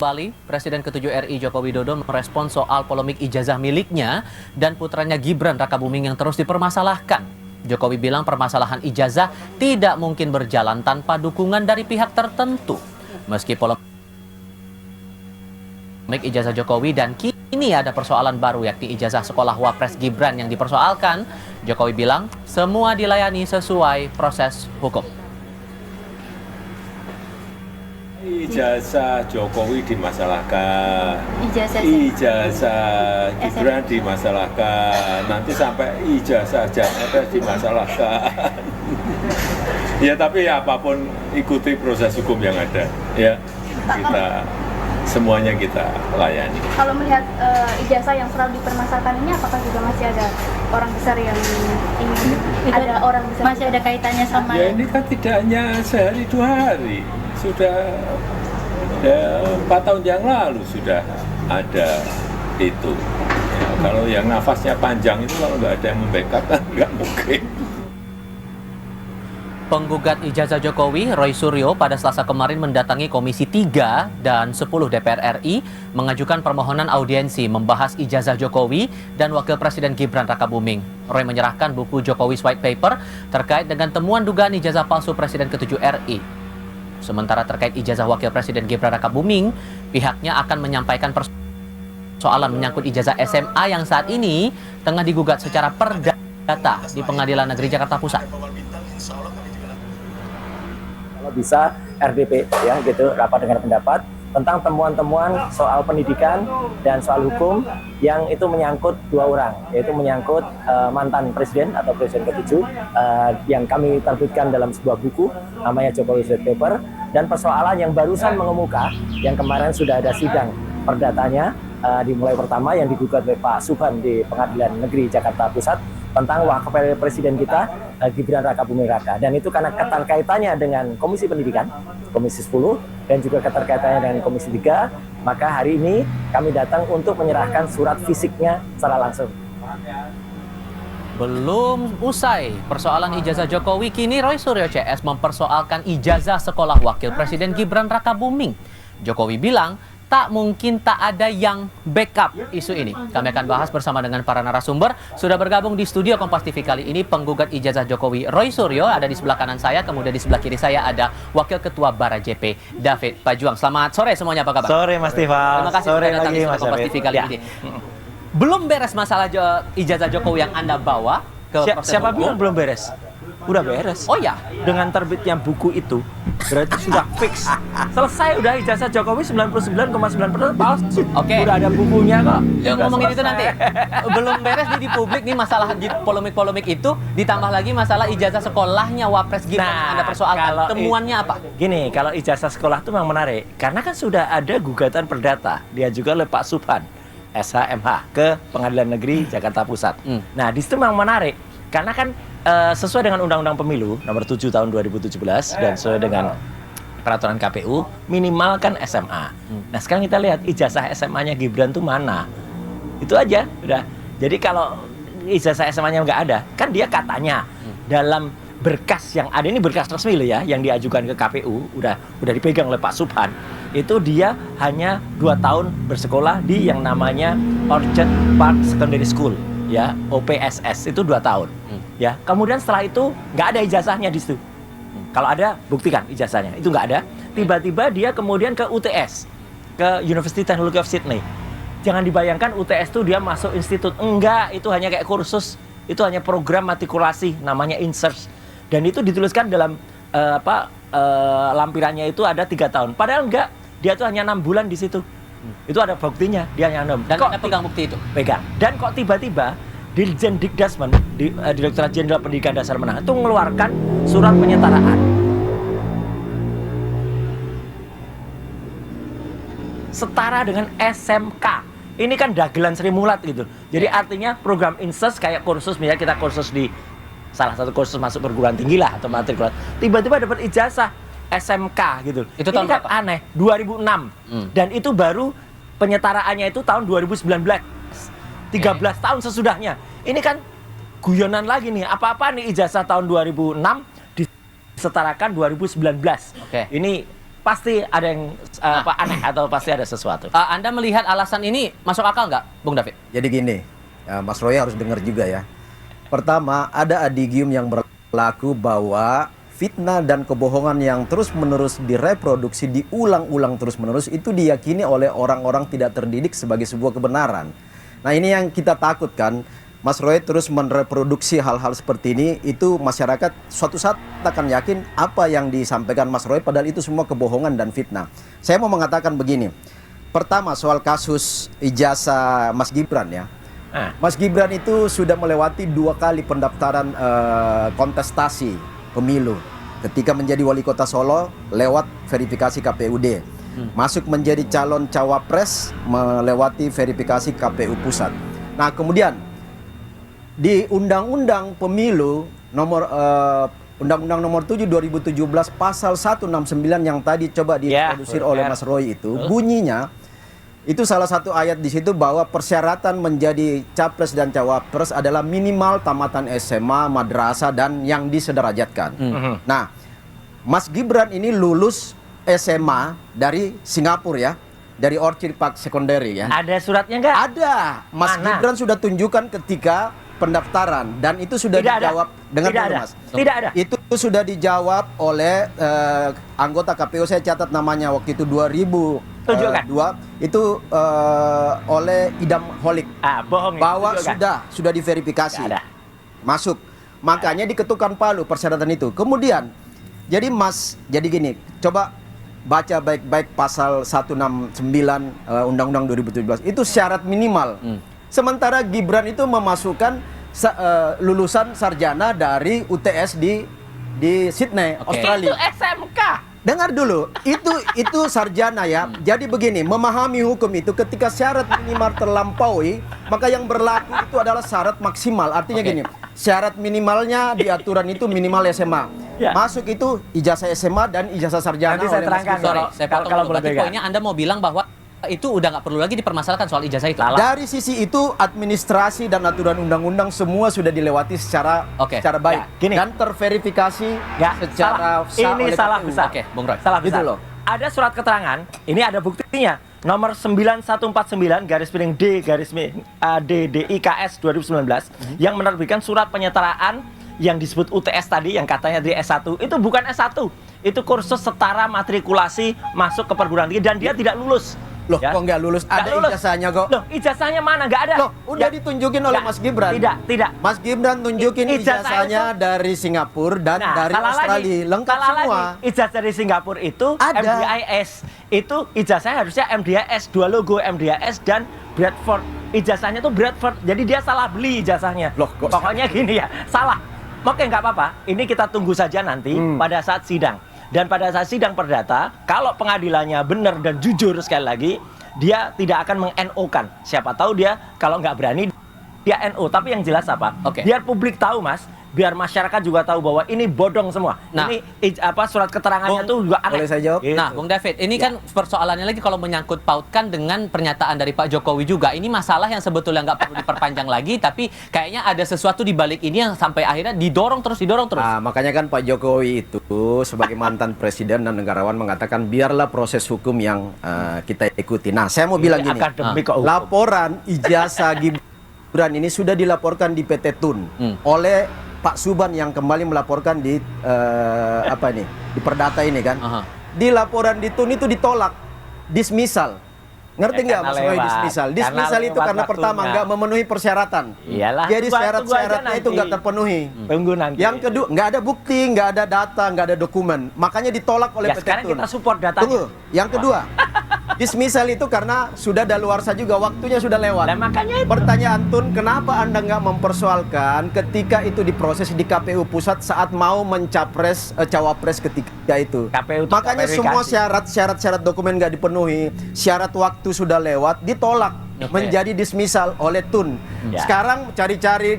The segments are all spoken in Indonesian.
Bali, Presiden ke-7 RI Joko Widodo merespon soal polemik ijazah miliknya dan putranya Gibran Rakabuming yang terus dipermasalahkan. Jokowi bilang permasalahan ijazah tidak mungkin berjalan tanpa dukungan dari pihak tertentu. Meski polemik ijazah Jokowi dan kini ada persoalan baru yakni ijazah sekolah Wapres Gibran yang dipersoalkan, Jokowi bilang semua dilayani sesuai proses hukum. Ijazah Jokowi dimasalahkan, ijazah Gibran dimasalahkan, nanti sampai ijazah Jakarta dimasalahkan. Ya tapi ya apapun ikuti proses hukum yang ada, ya kita semuanya kita layani. Kalau melihat ijazah yang selalu dipermasalahkan ini, apakah juga masih ada orang besar yang ingin ada orang besar masih ada kaitannya sama ya ini kan tidak hanya sehari 2 hari, sudah 4 tahun yang lalu sudah ada itu. Ya, kalau yang nafasnya panjang itu kalau nggak ada yang membackup kan nggak mungkin. Penggugat ijazah Jokowi, Roy Suryo, pada Selasa kemarin mendatangi Komisi 3 dan 10 DPR RI mengajukan permohonan audiensi membahas ijazah Jokowi dan Wakil Presiden Gibran Rakabuming. Roy menyerahkan buku Jokowi's White Paper terkait dengan temuan dugaan ijazah palsu Presiden ke-7 RI. Sementara terkait ijazah Wakil Presiden Gibran Rakabuming, pihaknya akan menyampaikan persoalan menyangkut ijazah SMA yang saat ini tengah digugat secara perdata di Pengadilan Negeri Jakarta Pusat. Kalau bisa RDP ya gitu, rapat dengar pendapat tentang temuan-temuan soal pendidikan dan soal hukum yang itu menyangkut 2 orang, yaitu menyangkut mantan presiden atau presiden ke-7 yang kami terbitkan dalam sebuah buku namanya Jokowi's White Paper, dan persoalan yang barusan mengemuka yang kemarin sudah ada sidang perdatanya dimulai pertama yang digugat oleh Pak Subhan di Pengadilan Negeri Jakarta Pusat tentang wakil presiden kita Gibran Rakabuming Raka, dan itu karena keterkaitannya dengan Komisi Pendidikan, Komisi 10 dan juga keterkaitannya dengan Komisi 3, maka hari ini kami datang untuk menyerahkan surat fisiknya secara langsung. Belum usai persoalan ijazah Jokowi, kini Roy Suryo CS mempersoalkan ijazah sekolah Wakil Presiden Gibran Rakabuming. Jokowi bilang tak mungkin tak ada yang backup isu ini. Kami akan bahas bersama dengan para narasumber. Sudah bergabung di studio Kompas TV kali ini penggugat ijazah Jokowi Roy Suryo, ada di sebelah kanan saya, kemudian di sebelah kiri saya ada Wakil Ketua Bara JP David Pajuang. Selamat sore semuanya, apa kabar? Sore Mas Tifal. Terima kasih sore sudah datang di studio Kompas TV kali ini. Belum beres masalah ijazah Jokowi yang Anda bawa ke proses Siapa hukum? bilang belum beres? Udah beres. Oh ya? Dengan terbitnya buku itu berarti sudah fix. Selesai udah ijazah Jokowi 99,9% palsu. Oke. Udah ada bukunya kok. Ya, ngomongin itu nanti. Belum beres di publik nih masalah di polemik-polemik itu, ditambah lagi masalah ijazah sekolahnya Wapres Gibran yang Anda persoalkan. Temuannya apa? Gini, kalau ijazah sekolah itu memang menarik karena kan sudah ada gugatan perdata diajukan oleh Pak Subhan SHMH ke Pengadilan Negeri Jakarta Pusat. Nah, di situ memang menarik karena kan sesuai dengan Undang-Undang Pemilu nomor 7 tahun 2017 dan sesuai dengan peraturan KPU minimal kan SMA. Nah, sekarang kita lihat ijazah SMA-nya Gibran tuh mana? Itu aja, udah. Jadi kalau ijazah SMA-nya nggak ada, kan dia katanya dalam berkas yang ada, ini berkas resmi loh ya, yang diajukan ke KPU, udah dipegang oleh Pak Subhan. Itu dia hanya 2 tahun bersekolah di yang namanya Orchard Park Secondary School, ya, OPSS, itu 2 tahun. Ya, kemudian setelah itu nggak ada ijazahnya di situ. Kalau ada, buktikan ijazahnya. Itu nggak ada. Tiba-tiba dia kemudian ke UTS, ke University Technology of Sydney. Jangan dibayangkan UTS itu dia masuk institut. Enggak, itu hanya kayak kursus. Itu hanya program matrikulasi, namanya insert. Dan itu dituliskan dalam lampirannya itu ada 3 tahun. Padahal enggak, dia tuh hanya 6 bulan di situ. Itu ada buktinya, dia hanya 6. Dan Anda pegang bukti itu? Pegang. Dan kok tiba-tiba Dirjen Dikdasmen, Direktorat Jenderal Pendidikan Dasar Menengah itu mengeluarkan surat penyetaraan. Setara dengan SMK. Ini kan dagelan Sri Mulat gitu. Jadi artinya program insert kayak kursus, misalnya kita kursus di salah satu kursus masuk perguruan tinggi lah atau matrikulat. Tiba-tiba dapat ijazah SMK gitu. Itu tahun ini kan berapa? aneh, 2006. Dan itu baru penyetaraannya itu tahun 2019. 13 tahun sesudahnya. Ini kan guyonan lagi nih. Apa-apa nih ijazah tahun 2006 disetarakan 2019. Oke. Ini pasti ada yang aneh atau pasti ada sesuatu. Anda melihat alasan ini masuk akal nggak, Bung David? Jadi gini, Mas Roy harus dengar juga ya. Pertama, ada adigium yang berlaku bahwa fitnah dan kebohongan yang terus-menerus direproduksi, diulang-ulang terus-menerus, itu diyakini oleh orang-orang tidak terdidik sebagai sebuah kebenaran. Nah, ini yang kita takutkan. Mas Roy terus mereproduksi hal-hal seperti ini, itu masyarakat suatu saat akan yakin apa yang disampaikan Mas Roy, padahal itu semua kebohongan dan fitnah. Saya mau mengatakan begini. Pertama, soal kasus ijazah Mas Gibran ya. Mas Gibran itu sudah melewati 2 kali pendaftaran kontestasi pemilu. Ketika menjadi wali kota Solo, lewat verifikasi KPUD. Masuk menjadi calon cawapres, melewati verifikasi KPU Pusat. Nah, kemudian di Undang-Undang Pemilu Undang-Undang Nomor 7 2017 pasal 169 yang tadi coba diintrodusir oleh Mas Roy itu, bunyinya itu salah satu ayat di situ bahwa persyaratan menjadi capres dan cawapres adalah minimal tamatan SMA, madrasah dan yang disederajatkan. Nah, Mas Gibran ini lulus SMA dari Singapura ya. Dari Orchid Park Secondary ya. Ada suratnya nggak? Ada. Mas Gibran sudah tunjukkan ketika pendaftaran dan itu sudah dijawab dengan Mas. Tidak ada. Itu sudah dijawab oleh anggota KPU, saya catat namanya waktu itu 2002 itu oleh Idam Holik. Bohong. Bahwa sudah diverifikasi. Masuk. Makanya diketukkan palu persyaratan itu. Kemudian jadi gini, coba baca baik-baik pasal 169 Undang-Undang 2017 itu syarat minimal. Sementara Gibran itu memasukkan lulusan sarjana dari UTS di Sydney, Australia. Itu SMK. Dengar dulu, itu sarjana ya. Jadi begini, memahami hukum itu ketika syarat minimal terlampaui, maka yang berlaku itu adalah syarat maksimal. Artinya gini, syarat minimalnya di aturan itu minimal SMA. Masuk itu ijazah SMA dan ijazah sarjana. Nanti saya terangkan. Saya potong dulu. Berarti poinnya Anda mau bilang bahwa itu udah nggak perlu lagi dipermasalahkan soal ijazah itu. Dari sisi itu administrasi dan aturan undang-undang semua sudah dilewati secara baik dan terverifikasi secara sah. Ini salah besar. Oke, Bung Roy. Salah besar. Gitu loh. Ada surat keterangan, ini ada buktinya. Nomor 9149 DDIKS 2019 yang menerbitkan surat penyetaraan yang disebut UTS tadi yang katanya di S1 itu bukan S1. Itu kursus setara matrikulasi masuk ke perguruan tinggi dan dia tidak lulus. Loh, kok nggak lulus? Ada ijazahnya kok. Loh, ijazahnya mana? Nggak ada. Loh, udah ditunjukin oleh Mas Gibran. Tidak. Mas Gibran tunjukin ijazahnya dari Singapura dan dari Australia. Lengkap semua. Ijazah dari Singapura itu ada. MDIS. Itu ijazahnya harusnya MDIS, 2 logo MDIS dan Bradford. Ijazahnya tuh Bradford. Jadi dia salah beli ijazahnya. Loh, kok pokoknya gini ya, salah. Oke, nggak apa-apa. Ini kita tunggu saja nanti pada saat sidang. Dan pada saat sidang perdata, kalau pengadilannya benar dan jujur sekali lagi, dia tidak akan meng-NO-kan. Siapa tahu dia kalau nggak berani, dia NO. Tapi yang jelas apa? Biar publik tahu, Mas. Biar masyarakat juga tahu bahwa ini bodong semua. Nah, ini surat keterangannya tuh juga aneh. Boleh saya jawab? Gitu. Nah, Bung David, ini kan persoalannya lagi kalau menyangkut pautkan dengan pernyataan dari Pak Jokowi juga. Ini masalah yang sebetulnya nggak perlu diperpanjang lagi, tapi kayaknya ada sesuatu di balik ini yang sampai akhirnya didorong terus. Nah, makanya kan Pak Jokowi itu sebagai mantan presiden dan negarawan mengatakan biarlah proses hukum yang kita ikuti. Nah, saya mau bilang gini, laporan ijazah Gibran ini sudah dilaporkan di PT Tun oleh Pak Suban yang kembali melaporkan di di Perdata ini kan. Di laporan di Tun itu ditolak, dismisal. Ngerti nggak Mas Roy dismisal? Dismisal itu karena pertama nggak memenuhi persyaratan. Iyalah. Jadi syarat-syaratnya itu nggak terpenuhi. Tunggu nanti. Yang kedua nggak ada bukti, nggak ada data, nggak ada dokumen. Makanya ditolak oleh PT sekarang Tun. kita support datanya. Tunggu. Yang kedua, dismisal itu karena sudah daluarsa juga, waktunya sudah lewat. Nah, makanya itu. Pertanyaan Tun, kenapa Anda nggak mempersoalkan ketika itu diproses di KPU Pusat saat mau mencapres cawapres ketika itu? KPU Makanya semua syarat dokumen nggak dipenuhi, syarat waktu sudah lewat, ditolak menjadi dismisal oleh Tun. Sekarang cari-cari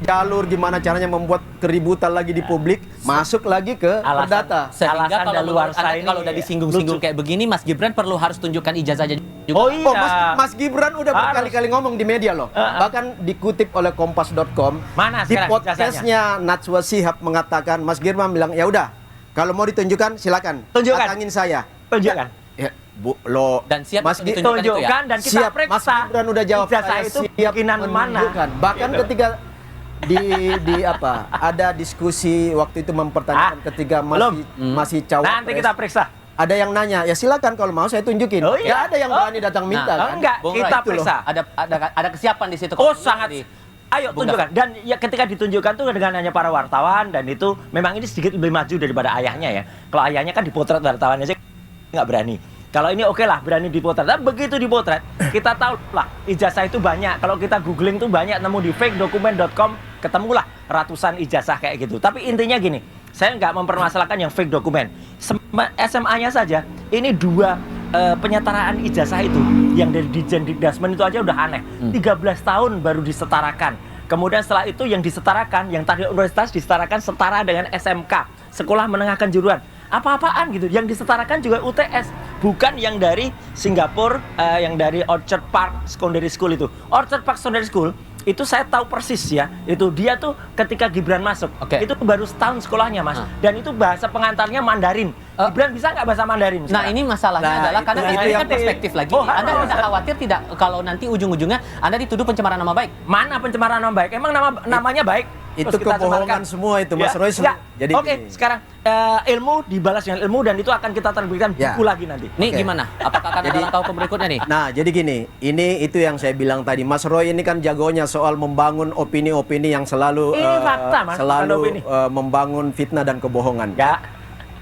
jalur gimana caranya membuat keributan lagi di publik, masuk lagi ke Perdata. Sehingga kalau udah disinggung-singgung kayak begini, Mas Gibran perlu harus tunjukkan ijazahnya juga. Oh iya. Mas Gibran udah berkali-kali ngomong di media loh. Bahkan dikutip oleh kompas.com. Mana di sekarang podcastnya Najwa Shihab mengatakan, Mas Gibran bilang, ya udah, kalau mau ditunjukkan silakan. Tunjukkan. Datangin saya. Tunjukkan. Ya, Bu, lo Dan siap Mas ditunjukkan itu ya? Tunjukkan dan kita siap, Mas periksa. Gibran udah jawab, ijazah saya itu siap bikinan mana. menunjukkan. Bahkan ketika di apa ada diskusi waktu itu mempertanyakan ketika masih cawapres. Nanti kita periksa. Ada yang nanya, ya silakan kalau mau saya tunjukin. Oh, iya. Nggak ada yang berani datang minta kan? Enggak, Bung kita Roy, itu loh. periksa. Ada kesiapan di situ. Oh Kalau sangat. di- Ayo Bung tunjukkan. Dan ya ketika ditunjukkan tuh dengan hanya para wartawan dan itu memang ini sedikit lebih maju daripada ayahnya ya. Kalau ayahnya kan dipotret wartawan aja nggak berani. Kalau ini oke lah berani dipotret. Tapi begitu dipotret kita tahu lah ijazah itu banyak. Kalau kita googling tuh banyak nemu di fakedocument.com ketemulah ratusan ijazah kayak gitu. Tapi intinya gini, saya nggak mempermasalahkan yang fake dokumen. SMA-nya saja ini 2 penyetaraan ijazah itu yang dari Ditjen Dikdasmen itu aja udah aneh. 13 tahun baru disetarakan. Kemudian setelah itu yang disetarakan, yang tadi universitas disetarakan setara dengan SMK, sekolah menengah kejuruan. Apa-apaan gitu. Yang disetarakan juga UTS, bukan yang dari Singapura, yang dari Orchard Park Secondary School itu. Orchard Park Secondary School itu saya tahu persis ya. Itu dia tuh ketika Gibran masuk, Oke. itu baru setahun sekolahnya Mas. Dan itu bahasa pengantarnya Mandarin. Gibran bisa nggak bahasa Mandarin? Nah sekarang? ini masalahnya Nah, adalah itu- karena itu ini yang kan perspektif lagi. Oh, Anda harus. tidak khawatir tidak kalau nanti ujung-ujungnya Anda dituduh pencemaran nama baik? Mana pencemaran nama baik? Emang namanya baik? Itu Terus kita kebohongan cemarkan? semua itu, Mas Ya, Roy. enggak. Jadi Oke, gini. sekarang ilmu dibalas dengan ilmu dan itu akan kita terbitkan Ya. buku lagi nanti. Nih Oke. gimana? Apakah akan ada langkah berikutnya nih? Nah, jadi gini, itu yang saya bilang tadi. Mas Roy ini kan jagonya soal membangun opini-opini yang selalu Ini fakta, Mas, bukan selalu opini. membangun fitnah dan kebohongan. Ya.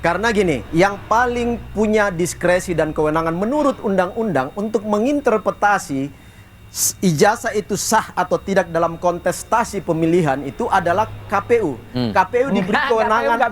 Karena gini, yang paling punya diskresi dan kewenangan menurut undang-undang untuk menginterpretasi ijazah itu sah atau tidak dalam kontestasi pemilihan itu adalah KPU. KPU diberi Enggak, kewenangan KPU nggak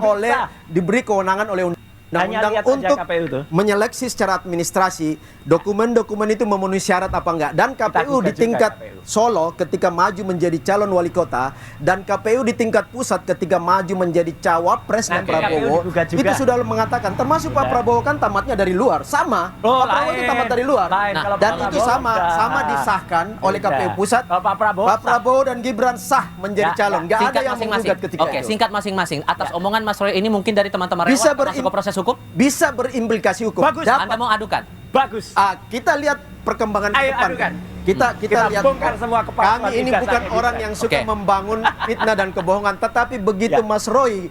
oleh undang-undang Hanya lihat aja untuk KPU tuh. menyeleksi secara administrasi dokumen-dokumen itu memenuhi syarat apa enggak. Dan KPU gugat di tingkat juga KPU. Solo ketika maju menjadi calon wali kota dan KPU di tingkat pusat ketika maju menjadi cawapresnya Nanti Prabowo KPU digugat juga. itu sudah mengatakan termasuk Pak Sudah. Prabowo kan tamatnya dari luar sama Oh, Pak Prabowo itu lain. tamat dari luar. Lain. Nah, Kalau Dan Pak itu Prabowo sama enggak. disahkan oleh Beda. KPU pusat. Kalau Pak Prabowo dan Gibran sah menjadi Ya, calon. ya. Nggak ada Singkat yang masing-masing. menggugat ketika Oke, itu. singkat masing-masing. Atas Ya. omongan Mas Roy ini mungkin dari teman-teman relawan Bisa masuk ke proses hukum. Bisa berimplikasi hukum. Bagus. Anda mau adukan? Bagus. Kita lihat perkembangan Ayo, ke depan. adukan. Kita Kita lihat bongkar semua kepalsuan kami ini ijazahnya bukan Gibran. orang yang suka Oke. membangun fitnah dan kebohongan, tetapi begitu Ya. Mas Roy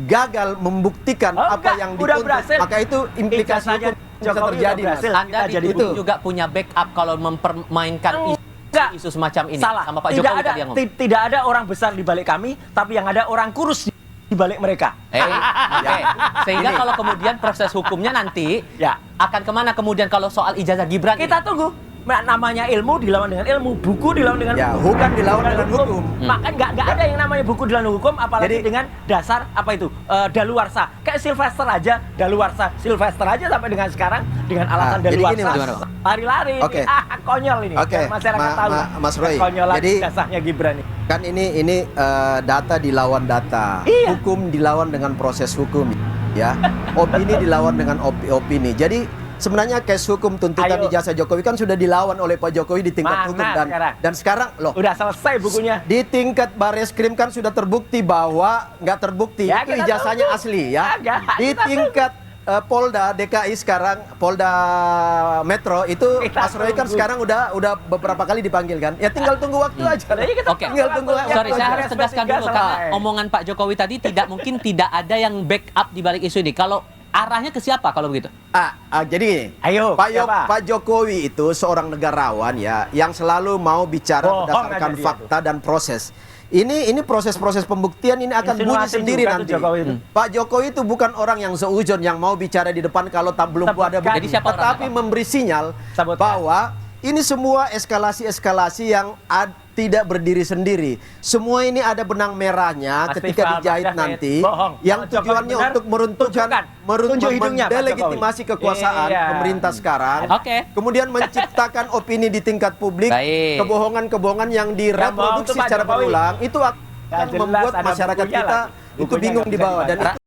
gagal membuktikan Oh, apa enggak, yang udah dituntut, berhasil. maka itu implikasi Ijazahnya hukum bisa Jokowi terjadi, udah Mas. berhasil. Anda Kita jadi dituduh itu. juga punya backup kalau mempermainkan Enggak. isu semacam ini Salah. sama Pak tidak Jokowi ada tadi yang ngomong. tidak ada orang besar di balik kami, tapi yang ada orang kurus di balik mereka. Oke. Sehingga kalau kemudian proses hukumnya nanti Ya. akan kemana kemudian kalau soal ijazah Gibran Kita tunggu. Namanya ilmu dilawan dengan ilmu, buku dilawan dengan Ya, hukum dilawan dengan hukum. Maka nggak ada yang namanya buku dilawan hukum, apalagi Jadi- dengan dasar apa itu daluarsa. Kayak Sylvester aja, daluarsa. Sylvester aja sampai dengan sekarang dengan alasan jadi gini, daluarsa. Mas. Lari-lari. Oke. Konyol ini. Oke, Biar masyarakat tahu. Mas Roy, Konyolan jadi- dasarnya Gibran ini. Kan ini data dilawan data, Iya. hukum dilawan dengan proses hukum, ya, opini dilawan dengan opini. Jadi sebenarnya case hukum tuntutan Ayo. ijazah Jokowi kan sudah dilawan oleh Pak Jokowi di tingkat Mana hukum sekarang? dan sekarang loh Udah selesai bukunya. di tingkat Bareskrim kan sudah terbukti bahwa nggak terbukti Ya, itu kita ijazahnya tunggu. asli ya. Agak, Di kita tingkat Polda DKI sekarang Polda Metro itu Kita Mas Roy kan tunggu. sekarang udah beberapa kali dipanggil kan. Ya tinggal tunggu waktu aja. Jadi kita Oke. Tinggal tunggu waktu Sorry, saya aja. harus tegaskan dulu karena omongan Pak Jokowi tadi mungkin tidak ada yang backup di balik isu ini. Kalau arahnya ke siapa kalau begitu? Jadi Ayo, siapa? Pak Jokowi itu seorang negarawan ya yang selalu mau bicara Bohong berdasarkan aja dia fakta dan proses. Ini proses-proses pembuktian ini akan bunyi Insinuasi sendiri juga tuh nanti. Jokowi itu. Pak Jokowi itu bukan orang yang seuzon yang mau bicara di depan kalau belum ada Sebutkan. bukti. Jadi siapa Tetapi orangnya, Pak? memberi sinyal Sebutkan. bahwa ini semua eskalasi-eskalasi yang tidak berdiri sendiri. Semua ini ada benang merahnya Mas ketika Tifal, dijahit Mas David, nanti bohong. yang Kalau Jokowi tujuannya benar, untuk meruntuhkan tunjukkan. Tunjuk hidungnya, Pak mendelegitimasi Jokowi. kekuasaan Iya. pemerintah sekarang. Oke. Kemudian menciptakan opini di tingkat publik, Baik. kebohongan-kebohongan yang bohong direproduksi tuh Pak secara Jokowi. berulang itu akan Nggak jelas, membuat ada masyarakat bukunya kita lagi. itu Bukunya bingung nggak di bisa bawah dan dibaca. itu